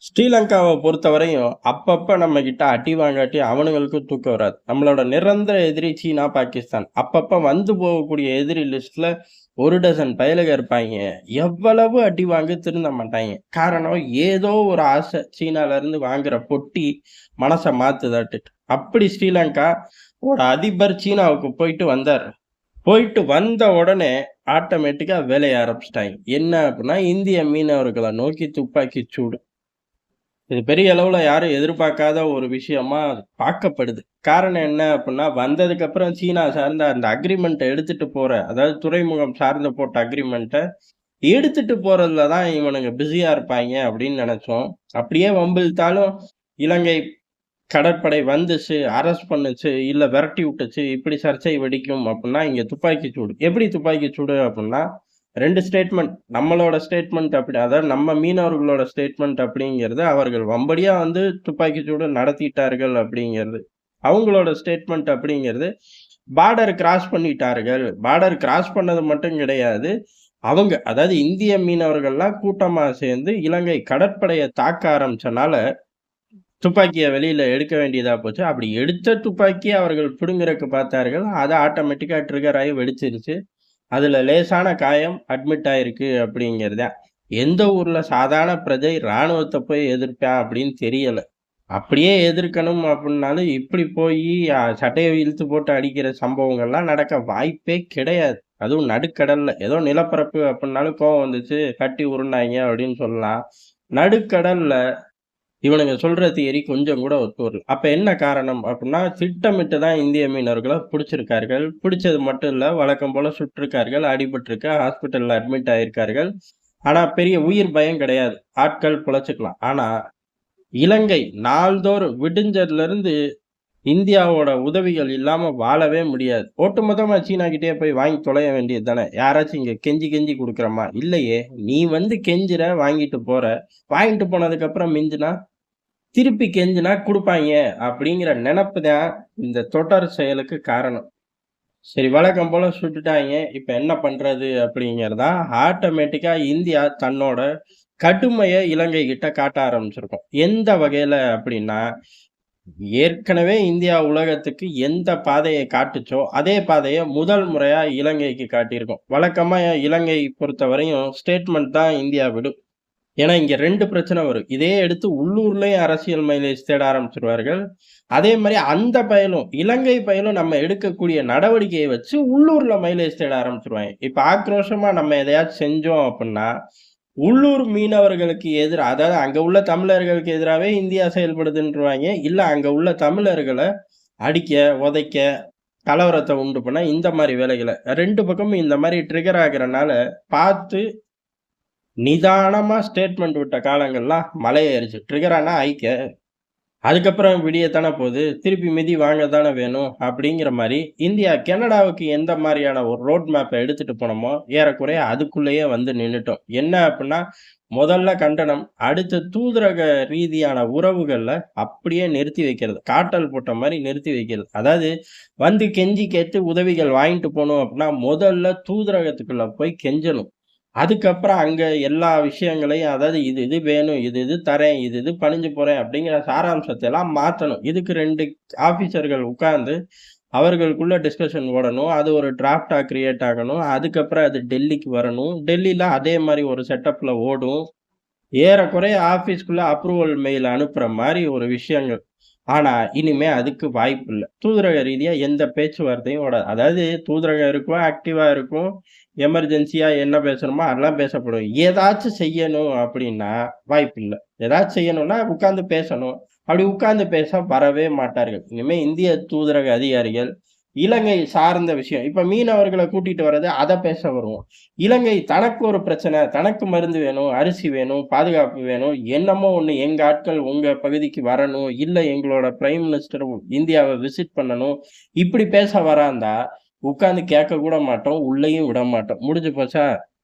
ஸ்ரீலங்காவ பொறுத்தவரையும், அப்பப்ப நம்மகிட்ட அடி வாங்காட்டி அவனுங்களுக்கும் தூக்கம் வராது. நம்மளோட நிரந்தர எதிரி சீனா, பாகிஸ்தான். அப்பப்ப வந்து போகக்கூடிய எதிரி லிஸ்ட்ல 1 டசன் பயலுக இருப்பாய்ங்க. எவ்வளவு அடி வாங்க திருந்த மாட்டாய்ங்க. காரணம் ஏதோ ஒரு ஆசை சீனாலருந்து வாங்குற பொட்டி மனச மாத்துதாட்டுட்டு. அப்படி ஸ்ரீலங்கா ஓட அதிபர் சீனாவுக்கு போயிட்டு வந்தாரு. போயிட்டு வந்த உடனே ஆட்டோமேட்டிக்கா வேலைய ஆரம்பிச்சுட்டாய்ங்க. என்ன அப்டின்னா, இந்திய மீனவர்கள நோக்கி துப்பாக்கி சூடு. இது பெரிய அளவுல யாரும் எதிர்பார்க்காத ஒரு விஷயமா பார்க்கப்படுது. காரணம் என்ன அப்டின்னா, வந்ததுக்கப்புறம் சீனா சார்ந்த அந்த அக்ரீமெண்ட்ட எடுத்துட்டு போற, அதாவது துறைமுகம் சார்ந்து போட்ட அக்ரீமெண்ட்ட எடுத்துட்டு போறதுல தான் இவனுங்க பிஸியா இருப்பாய்ங்க அப்டின்னு நெனச்சோம். அப்படியே வம்பிழுத்தாலும் இலங்கை கடற்படை வந்துச்சு, அரெஸ்ட் பண்ணுச்சு, இல்ல விரட்டி விட்டுச்சு, இப்படி சர்ச்சை வெடிக்கும் அப்டின்னா, இங்க துப்பாக்கி சூடு. எப்படி துப்பாக்கி சூடு அப்டின்னா, 2 ஸ்டேட்மெண்ட். நம்மளோட ஸ்டேட்மெண்ட் அப்படி அதாவது நம்ம மீனவர்களோட ஸ்டேட்மெண்ட் அப்படிங்கிறது, அவர்கள் வம்படியா வந்து துப்பாக்கி சூடு நடத்திட்டார்கள் அப்படிங்கிறது. அவங்களோட ஸ்டேட்மெண்ட் அப்படிங்கிறது, பார்டர் கிராஸ் பண்ணிட்டார்கள். பார்டர் கிராஸ் பண்ணது மட்டும் கிடையாது. அவங்க அதாவது இந்திய மீனவர்கள்லாம் கூட்டமா சேர்ந்து இலங்கை கடற்படைய தாக்க ஆரம்பிச்சனால, துப்பாக்கிய வெளியில எடுக்க வேண்டியதா போச்சு. அப்படி எடுத்த துப்பாக்கிய அவர்கள் பிடுங்குறக்கு பார்த்தார்கள். அது ஆட்டோமேட்டிக்கா ட்ரிகர் ஆயி வெடிச்சிருச்சு. அதுல லேசான காயம் அட்மிட் ஆயிருக்கு அப்படிங்கிறது தான். எந்த ஊர்ல சாதாரண பிரஜை ராணுவத்த போய் எதிர்ப்பான் அப்படின்னு தெரியல. அப்படியே எதிர்க்கணும் அப்படின்னாலும் இப்படி போயி சட்டைய இழுத்து போட்டு அடிக்கிற சம்பவங்கள்லாம் நடக்க வாய்ப்பே கிடையாது. அதுவும் நடுக்கடல்ல. ஏதோ நிலப்பரப்பு அப்படின்னாலும் கோவம் வந்துச்சு, கட்டி உருண்டாய்ங்க அப்படின்னு சொல்லலாம். நடுக்கடல்ல இவனுங்க சொல்ற தியரி கொஞ்சம் கூட ஒத்து வரல. அப்ப என்ன காரணம் அப்டின்னா, திட்டமிட்டு தான் இந்திய மீனவர்கள புடிச்சிருக்கார்கள். பிடிச்சது மட்டும் இல்ல, வழக்கம் போல சுட்டுருக்கார்கள், அடிபட்டிருக்கு, ஹாஸ்பிட்டல்ல அட்மிட் ஆயிருக்கார்கள். ஆனா பெரிய உயிர் பயம் கிடையாது. ஆட்கள் பொழச்சுக்கலாம். ஆனா இலங்கை நாள்தோறும் விடிஞ்சதுலருந்து இந்தியாவோட உதவிகள் இல்லாம வாழவே முடியாது. ஒட்டுமொத்தமா சீனா கிட்டயே போய் வாங்கி தொலைய வேண்டியது தானே. யாராச்சும் இங்க கெஞ்சி கெஞ்சி குடுக்குறோமா? இல்லையே. நீ வந்து கெஞ்சுற, வாங்கிட்டு போற. வாங்கிட்டு போனதுக்கப்புறம் மிஞ்சுனா திருப்பி கெஞ்சினா குடுப்பாய்ங்க அப்படிங்கிற நெனப்பு தான் இந்த தொடர் செயலுக்கு காரணம். சரி வழக்கம் போல சுட்டுட்டாய்ங்க. இப்ப என்ன பண்றது அப்படிங்கிறது தான் ஆட்டோமேட்டிக்கா இந்தியா தன்னோட கடுமைய இலங்கை கிட்ட காட்ட ஆரம்பிச்சிருக்கும். எந்த வகையில அப்படின்னா, ஏற்கனவே இந்தியா உலகத்துக்கு எந்த பாதைய காட்டுச்சோ, அதே பாதைய முதல் முறையா இலங்கைக்கு காட்டியிருக்கும். வழக்கமா இலங்கை பொறுத்தவரையும் ஸ்டேட்மெண்ட் தான் இந்தியா விடும். ஏன்னா, இங்க 2 பிரச்சனை வரும். இதே எடுத்து உள்ளூர்லயும் அரசியல் மைலேஜ் தேட ஆரம்பிச்சுருவார்கள். அதே மாரி அந்த பயலும், இலங்கை பயலும் நம்ம எடுக்கக்கூடிய நடவடிக்கைய வச்சு உள்ளூர்ல மைலேஜ் தேட ஆரம்பிச்சுருவாய்ங்க. இப்ப ஆக்ரோஷமா நம்ம எதையாச்சும் செஞ்சோம் அப்புட்ன்னா, உள்ளூர் மீனவர்களுக்கு எதிரா அதாவது அங்க உள்ள தமிழர்களுக்கு எதிராவே இந்தியா செயல்படுதுன்றுவாய்ங்க. இல்ல அங்க உள்ள தமிழர்கள அடிக்க, உதைக்க, கலவரத்த உண்டு பண்ண இந்த மாரி வேலைகள 2 பக்கமும் இந்த மாரி ட்ரிகர் ஆகுறனால பார்த்து நிதானமா ஸ்டேட்மெண்ட் விட்ட காலங்கள்லாம் மலையேறுச்சு. ட்ரிகர் ஆனா ஐக்க. அதுக்கப்புறம் விடியத்தானே போது. திருப்பி மிதி வாங்க தானே வேணும். அப்படிங்கிற மாரி இந்தியா கனடாவுக்கு எந்த மாரியான ஒரு ரோட் மேப்ப எடுத்துட்டு போனோமோ, ஏறக்குறைய அதுக்குள்ளேயே வந்து நின்னுட்டோம். என்ன அப்புட்ன்னா, முதல்ல கண்டனம். அடுத்து தூதரக ரீதியான உறவுகள்ல அப்படியே நிறுத்தி வைக்கிறது. காட்டல் போட்ட மாரி நிறுத்தி வைக்கிறது. அதாவது வந்து கெஞ்சி கேட்டு உதவிகள் வாங்கிட்டு போணும் அப்புட்ன்னா, முதல்ல தூதரகத்துக்குள்ள போய் கெஞ்சணும். அதுக்கப்புறம் அங்க எல்லா விஷயங்களையும் அதாவது இது இது வேணும், இது இது தரேன், இது இது பணிஞ்சு போறேன் அப்படிங்கிற சாராம்சத்த எல்லாம் மாத்தணும். இதுக்கு 2 ஆபீசர்கள் உட்கார்ந்து அவர்களுக்குள்ள டிஸ்கஷன் ஓடணும். அது ஒரு டிராஃப்ட்டா கிரியேட் ஆகணும். அதுக்கப்புறம் அது டெல்லிக்கு வரணும். டெல்லில அதே மாரி ஒரு செட்டப்ல ஓடும். ஏறக்குறைய ஆஃபீஸ்க்குள்ள அப்ரூவல் மெயில் அனுப்புற மாரி ஒரு விஷயங்கள். ஆனா, இனிமே அதுக்கு வாய்ப்பில்ல. தூதரக ரீதியா எந்த பேச்சுவார்த்தையும் ஓடாது. அதாவது தூதரகம் இருக்கும், ஆக்டிவா இருக்கும். எமர்ஜென்சியா என்ன பேசணுமோ அதெல்லாம் பேசப்படும். ஏதாச்சும் செய்யணும் அப்டின்னா வாய்ப்பில்ல. ஏதாச்சும் செய்யணும்னா உட்கார்ந்து பேசணும். அப்படி உட்கார்ந்து பேச வரவே மாட்டார்கள். இனிமே இந்திய தூதரக அதிகாரிகள் இலங்கை சார்ந்த விஷயம். இப்ப மீனவர்கள கூட்டிட்டு வர்றது அத பேச வருவோம். இலங்கை தனக்கு ஒரு பிரச்சனை, தனக்கு மருந்து வேணும், அரிசி வேணும், பாதுகாப்பு வேணும், என்னமோ ஒண்ணு எங்க ஆட்கள் உங்க பகுதிக்கு வரணும், இல்ல எங்களோட பிரைம் மினிஸ்டர் இந்தியாவ விசிட் பண்ணணும். இப்படி பேச வராந்தா, உட்கார்ந்து கேட்க கூட மாட்டோம், உள்ளேயும் விட மாட்டோம். முடிஞ்சு போச்சா?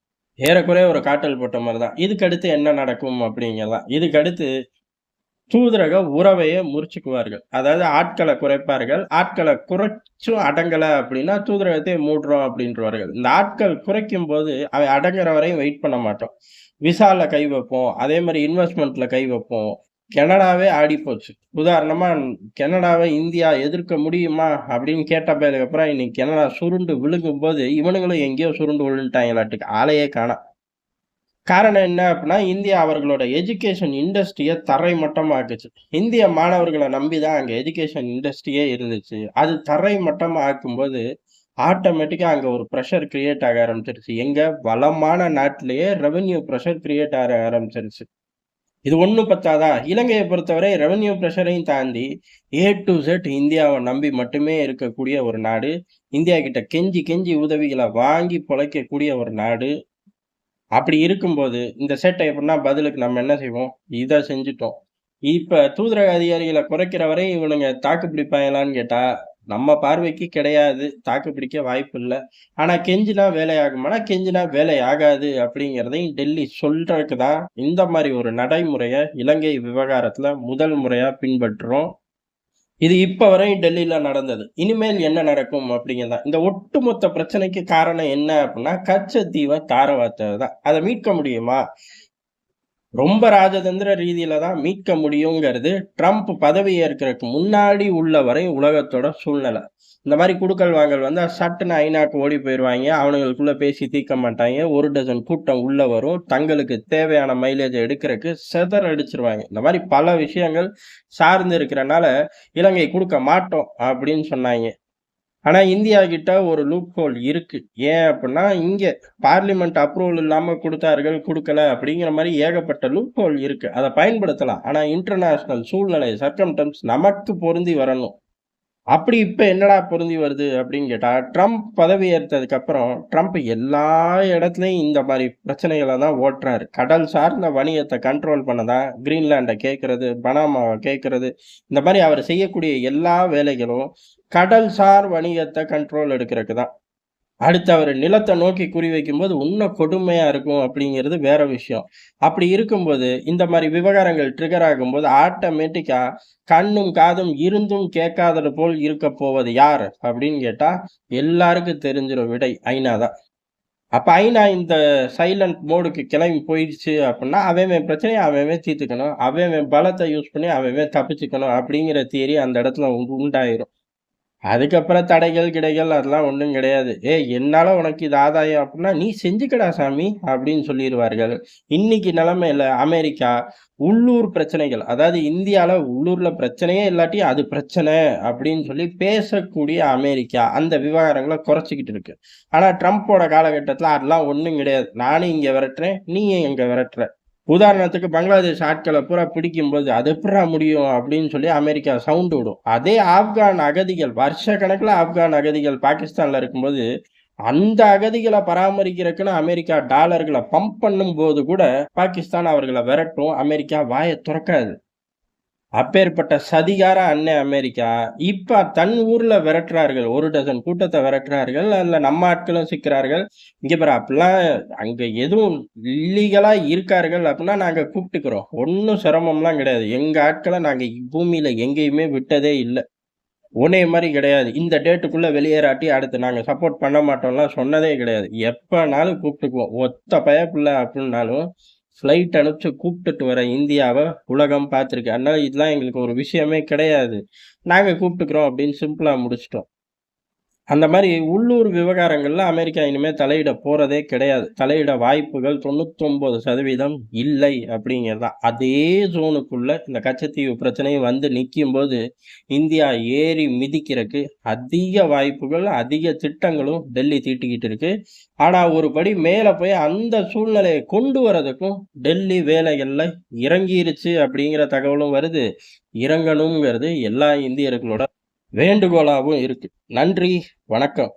ஏறக்குறைய ஒரு காட்டல் போட்ட மாரி தான். இதுக்கு அடுத்து என்ன நடக்கும் அப்படிங்கிறது தான். இதுக்கு அடுத்து தூதரக உறவையே முறிச்சுக்குவார்கள். அதாவது ஆட்கள குறைப்பார்கள். ஆட்கள குறைச்சும் அடங்கல அப்படின்னா, தூதரகத்தையே மூடுறோம் அப்படின்ருவார்கள். இந்த ஆட்கள் குறைக்கும்போது, அவன் அடங்குற வரையும் வெயிட் பண்ண மாட்டோம். விசால கை வைப்போம். அதே மாரி இன்வெஸ்ட்மென்ட்ல கை வைப்போம். கனடாவே ஆடிப்போச்சு. உதாரணமா கனடாவ இந்தியா எதிர்க்க முடியுமா? அப்படின்னு கேட்ட பேருக்கு இன்னைக்கு கனடா சுருண்டு விழுகும்போது, இவனுங்களும் எங்கேயோ சுருண்டு விழுந்துட்டாங்களாட்டுக்கு. ஆளையே காணோம். காரணம் என்ன அப்படின்னா, இந்தியா அவர்களோட எஜுகேஷன் இண்டஸ்ட்ரிய தரைமட்டமாக்குச்சு. இந்திய மாணவர்கள நம்பி தான் அங்க எஜுகேஷன் இண்டஸ்ட்ரியே இருந்துச்சு. அது தரைமட்டமா ஆக்கும்போது, ஆட்டோமேட்டிக்கா அங்க ஒரு பிரஷர் கிரியேட் ஆக ஆரம்பிச்சுருச்சு. எங்க வளமான நாட்டிலேயே ரெவென்யூ பிரஷர் கிரியேட் ஆக ஆரம்பிச்சுருச்சு. இது ஒண்ணும் பத்தாதா? இலங்கைய பொறுத்தவரை ரெவென்யூ பிரஷரையும் தாண்டி, ஏ டூ இசட் இந்தியாவ நம்பி மட்டுமே இருக்கக்கூடிய ஒரு நாடு. இந்தியா கிட்ட கெஞ்சி கெஞ்சி உதவிகள வாங்கி பொழைக்கக்கூடிய ஒரு நாடு. அப்படி இருக்கும்போது, இந்த சேட்டை எப்படின்னா பதிலுக்கு நம்ம என்ன செய்வோம்? இத செஞ்சுட்டோம். இப்ப தூதரக அதிகாரிகள குறைக்கிற வரை இவனுங்க தாக்கு பிடிப்பாங்களான்னு கேட்டா, நம்ம பார்வைக்கு கிடையாது. தாக்கு பிடிக்க வாய்ப்பில்ல. ஆனா கெஞ்சினா வேலையாகுமானா, கெஞ்சினா வேலை ஆகாது அப்படிங்கிறதையும் டெல்லி சொல்றதுக்கு தான் இந்த மாரி ஒரு நடைமுறைய இலங்கை விவகாரத்துல முதல் முறையா பின்பற்றுறோம். இது இப்ப வரையும் டெல்லில நடந்தது. இனிமேல் என்ன நடக்கும் அப்படிங்கிறது தான். இந்த ஒட்டுமொத்த பிரச்சனைக்கு காரணம் என்ன அப்படின்னா, கச்சத்தீவ தார வார்த்தது தான். அத மீட்க முடியுமா? ரொம்ப ராஜதந்திர ரீதியில தான் மீட்க முடியுங்கிறது, ட்ரம்ப் பதவி ஏற்கறதுக்கு முன்னாடி உள்ள வரை உலகத்தோட சூழ்நிலை. இந்த மாரி குடுக்கல் வாங்கல் வந்தா சட்டுன்னு ஐநாக்கு ஓடி போயிருவாய்ங்க. அவனுங்களுக்குள்ள பேசி தீர்க்க மாட்டாய்ங்க. 1 டஜன் கூட்டம் உள்ள வரும். தங்களுக்கு தேவையான மைலேஜ எடுக்கறக்கு சிதறடிச்சுருவாய்ங்க. இந்த மாரி பல விஷயங்கள் சார்ந்து இருக்கிறனால, இலங்கை குடுக்க மாட்டோம் அப்படின்னு சொன்னாய்ங்க. ஆனா இந்தியா கிட்ட ஒரு லூப் ஹோல் இருக்கு. ஏன் அப்புட்ன்னா, இங்க பார்லிமென்ட் அப்ரூவல் இல்லாம குடுத்தார்கள், குடுக்கல அப்படிங்கிற மாரி ஏகப்பட்ட லூப் ஹோல் இருக்கு. அத பயன்படுத்தலாம். ஆனா இன்டர்நேஷனல் சூழ்நிலை, சர்கம்டன்ஸ் நமக்கு பொருந்தி வரணும். அப்படி இப்ப என்னடா பொருந்தி வருது அப்படின்னு கேட்டா, ட்ரம்ப் பதவி ஏற்றதுக்கு அப்புறம், ட்ரம்ப் எல்லா இடத்துலயும் இந்த மாரி பிரச்சனைகள தான் ஓட்டுறாரு. கடல் சார்ந்த வணிகத்த கண்ட்ரோல் பண்ண தான் கிரீன்லாண்ட கேட்கறது, பனாமாவ கேட்கறது, இந்த மாரி அவர் செய்யக்கூடிய எல்லா வேலைகளும் கடல்சார் வணிகத்த கண்ட்ரோல் எடுக்கறக்கு தான். அடுத்து அவரு நிலத்த நோக்கி குறி வைக்கும்போது, உன்னும் கொடுமையா இருக்கும் அப்படிங்கிறது வேற விஷயம். அப்படி இருக்கும்போது, இந்த மாரி விவகாரங்கள் ட்ரிகர் ஆகும்போது, ஆட்டோமேட்டிக்கா கண்ணும், காதும் இருந்தும் கேட்காதது போல் இருக்கப் போவது யார்? அப்படின்னு கேட்டா, எல்லாருக்கும் தெரிஞ்சிரும் விடை ஐநா தான். அப்ப ஐநா இந்த சைலன்ட் மோடுக்கு கிளம்பி போயிடுச்சு அப்படின்னா, அவன் அவன் பிரச்சனைய அவன் அவன் தீர்த்துக்கணும். அவன் அவன் பலத்த யூஸ் பண்ணி அவன் அவன் தப்பிச்சுக்கணும் அப்படிங்கிற தியரி அந்த இடத்துல உண்டாயிரும். அதுக்கப்புறம் தடைகள், கிடைகள் அதெல்லாம் ஒண்ணும் கிடையாது. "ஏய் என்னால உனக்கு இது ஆதாயம் அப்டின்னா, நீ செஞ்சுக்கடா சாமி" அப்படின்னு சொல்லிருவார்கள். இன்னைக்கு நிலைமையில அமெரிக்கா உள்ளூர் பிரச்சனைகள், அதாவது இந்தியால உள்ளூர்ல பிரச்சனையே இல்லாட்டி, அது பிரச்சனை அப்படின்னு சொல்லி பேசக்கூடிய அமெரிக்கா, அந்த விவகாரங்கள குறைச்சுக்கிட்டு இருக்கு. ஆனா ட்ரம்போட காலகட்டத்தில அதெல்லாம் ஒண்ணும் கிடையாது. நானும் இங்க விரட்டுறேன், நீயும் இங்க விரட்டுற. உதாரணத்துக்கு பங்களாதேஷ் ஆட்கள பூரா பிடிக்கும்போது, "அது எப்புட்றா முடியும்?" அப்படின்னு சொல்லி அமெரிக்கா சவுண்ட் விடும். அதே ஆப்கான் அகதிகள், வருஷக்கணக்குல ஆப்கான் அகதிகள் பாகிஸ்தான்ல இருக்கும்போது, அந்த அகதிகள பராமரிக்கிறதுக்குன்னு அமெரிக்கா டாலர்கள பம்ப் பண்ணும்போது கூட, பாகிஸ்தான் அவர்கள விரட்டும். அமெரிக்கா வாய தொறக்காது. அப்பேற்பட்ட சதிகார அன்னை அமெரிக்கா, இப்ப தன் ஊர்ல விரட்டுறார்கள். 1 டஜன் கூட்டத்த விரட்டுறார்கள். அதுல நம்ம ஆட்களும் சிக்கிறார்கள். இங்க பாரு அப்படிலாம் அங்க எதுவும் இல்லீகலா இருக்கார்கள் அப்படின்னா, நாங்க கூப்பிட்டுக்கிறோம். ஒண்ணும் சிரமம்லாம் கிடையாது. எங்க ஆட்கள நாங்க பூமியில எங்கேயுமே விட்டதே இல்ல. உன்னைய மாரி கிடையாது. இந்த டேட்டுக்குள்ள வெளியேறாட்டி அடுத்து நாங்க சப்போர்ட் பண்ண மாட்டோம்லாம் சொன்னதே கிடையாது. எப்பனாலும் கூப்பிட்டுக்குவோம். ஒத்த பயப்புள்ள அப்டின்னாலும், ஃப்ளைட் அனுப்பிச்சு கூப்பிட்டுட்டு வர இந்தியாவ உலகம் பார்த்திருக்கு. அதனால இதெல்லாம் எங்களுக்கு ஒரு விஷயமே கிடையாது. நாங்க கூப்பிட்டுக்கிறோம் அப்படின்னு சிம்பிளா முடிச்சுட்டோம். அந்த மாரி உள்ளூர் விவகாரங்கள்ல அமெரிக்கா இனிமே தலையிட போறதே கிடையாது. தலையிட வாய்ப்புகள் 99% இல்லை அப்படிங்கிறது தான். அதே ஜோனுக்குள்ள இந்த கச்சத்தீவு பிரச்சனையும் வந்து நிக்கும்போது, இந்தியா ஏறி மிதிக்கிறக்கு அதிக வாய்ப்புகள், அதிக திட்டங்களும் டெல்லி தீட்டிக்கிட்டு இருக்கு. ஆனா ஒரு படி மேல போய் அந்த சூழ்நிலைய கொண்டு வரதுக்கும் டெல்லி வேலைகள்ல இறங்கிருச்சு அப்படிங்கிற தகவலும் வருது. இறங்கணுங்கிறது எல்லா இந்தியர்களோட வேண்டுகோளாவும் இருக்கு. நன்றி, வணக்கம்.